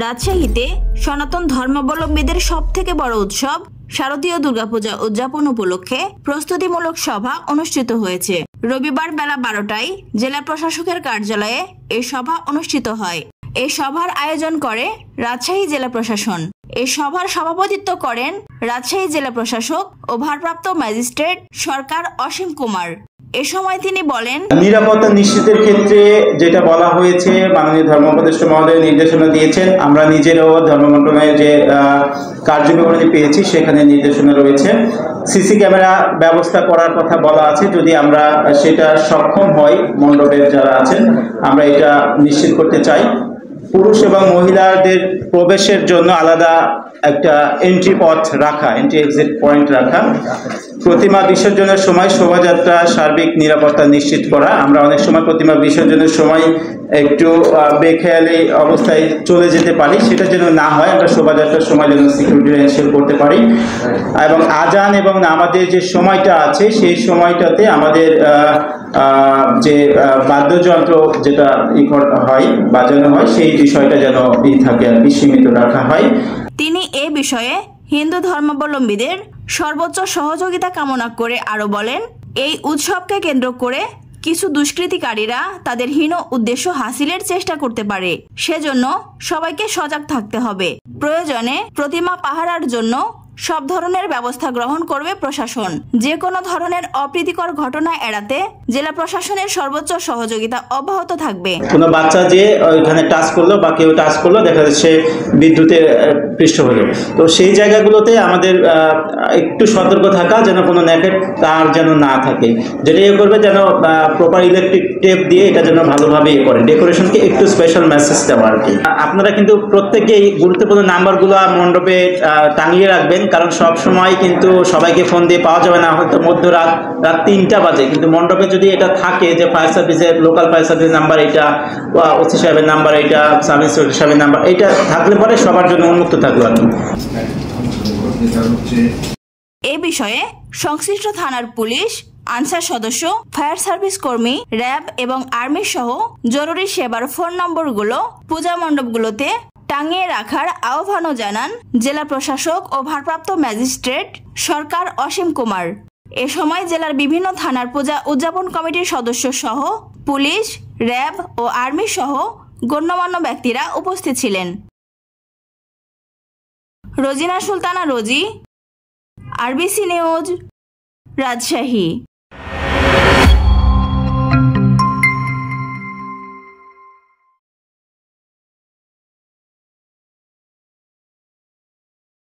রাজশাহীতে সনাতন ধর্মাবলম্বীদের সবথেকে বড় উৎসব শারদীয় দুর্গাপূজা উদযাপন উপলক্ষে প্রস্তুতিমূলক সভা অনুষ্ঠিত হয়েছে। রবিবার বেলা 12টায় জেলা প্রশাসকের কার্যালয়ে এই সভা অনুষ্ঠিত হয়। এই সভার আয়োজন করে রাজশাহী জেলা প্রশাসন। এই সভার সভাপতিত্ব করেন রাজশাহী জেলা প্রশাসক ও ভারপ্রাপ্ত ম্যাজিস্ট্রেট সরকার অসীম কুমার। এ সময় তিনি বলেন, নিরাপত্তা নিশ্চিতের ক্ষেত্রে যেটা বলা হয়েছে, মাননীয় ধর্ম উপদেষ্টা মহোদয় নির্দেশনা দিয়েছেন। আমরা নিজেরাও ধর্ম মন্ত্রণালয়ের যে কার্যবিবরণী পেয়েছি সেখানে নির্দেশনা রয়েছে। সিসি ক্যামেরা ব্যবস্থা করার কথা বলা আছে। যদি আমরা সেটা সক্ষম হই, মণ্ডপের যারা আছেন, আমরা এটা নিশ্চিত করতে চাই। পুরুষ এবং মহিলাদের প্রবেশের জন্য আলাদা একটা এন্ট্রি পথ রাখা, এন্ট্রি এক্সিট পয়েন্ট রাখা। প্রতিমা বিসর্জনের সময় শোভাযাত্রা সার্বিক নিরাপত্তা নিশ্চিত করা। আমরা অনেক সময় প্রতিমা বিসর্জনের সময় একটু বেখেয়ালি অবস্থায় চলে যেতে পারি, সেটা যেন না হয়। আমরা শোভাযাত্রার সময় যেন সিকিউরিটি এনশিওর করতে পারি। এবং আজান এবং নামাজের যে সময়টা আছে সেই সময়টাতে আমাদের যে বাদ্যযন্ত্র যেটা হয়, বাজানো হয়, সেই বিষয়টা যেন থাকে আর কি, সীমিত রাখা হয়। তিনি এ বিষয়ে হিন্দু ধর্মাবলম্বীদের সর্বোচ্চ সহযোগিতা কামনা করে আরো বলেন, এই উৎসবকে কেন্দ্র করে কিছু দুষ্কৃতিকারীরা তাদের হীন উদ্দেশ্য হাসিলের চেষ্টা করতে পারে। সেজন্য সবাইকে সজাগ থাকতে হবে। প্রয়োজনে প্রতিমা পাহারার জন্য সব ধরনের ব্যবস্থা গ্রহণ করবে প্রশাসন। যে কোনো ধরনের অপ্রীতিকর ঘটনা এড়াতে জেলা প্রশাসনের সর্বোচ্চ সহযোগিতা অব্যাহত থাকবে। কোনো বাচ্চা যে ওইখানে টাচ করলো বা কেউ টাচ করলো, দেখা যাচ্ছে বিদ্যুতের পৃষ্ঠ হলো, তো সেই জায়গাগুলোতে আমাদের একটু সতর্ক থাকা, যেন কোনো নেকেট তার যেন না থাকে। যেটা ইয়ে করবে যেন প্রপার ইলেকট্রিক টেপ দিয়ে এটা যেন ভালোভাবে ইয়ে করে, ডেকোরেশনকে একটু স্পেশাল মেসেজ দেওয়া আর কি। আপনারা কিন্তু প্রত্যেকেই গুরুত্বপূর্ণ নাম্বারগুলো মণ্ডপে টাঙিয়ে রাখবেন, কারণ সব সময় কিন্তু সবাইকে ফোন দিয়ে পাওয়া যাবে না। হয়তো মধ্যরাত 3টা বাজে, কিন্তু মণ্ডপে যদি এটা থাকে যে ফায়ার সার্ভিসের, লোকাল ফায়ার সার্ভিস নাম্বার এটা, ওসি সাহেবের নাম্বার এটা, সাব ইন্সপেক্টর সাহেবের নাম্বার এটা থাকলে পরে সবার জন্য উন্মুক্ত থাকলো আর কি। এ বিষয়ে সংশ্লিষ্ট থানার পুলিশ, আনসার সদস্য, ফায়ার সার্ভিস কর্মী, র্যাব এবং আর্মি সহ জরুরি সেবার ফোন নম্বরগুলো পূজা মণ্ডপগুলোতে টাঙিয়ে রাখার আহ্বানও জানান জেলা প্রশাসক ও ভারপ্রাপ্ত ম্যাজিস্ট্রেট সরকার অসীম কুমার। এ সময় জেলার বিভিন্ন থানার পূজা উদযাপন কমিটির সদস্য সহ পুলিশ, র্যাব ও আর্মি সহ গণ্যমান্য ব্যক্তিরা উপস্থিত ছিলেন। রোজিনা সুলতানা রোজি, আরবিসি নিউজ, রাজশাহী।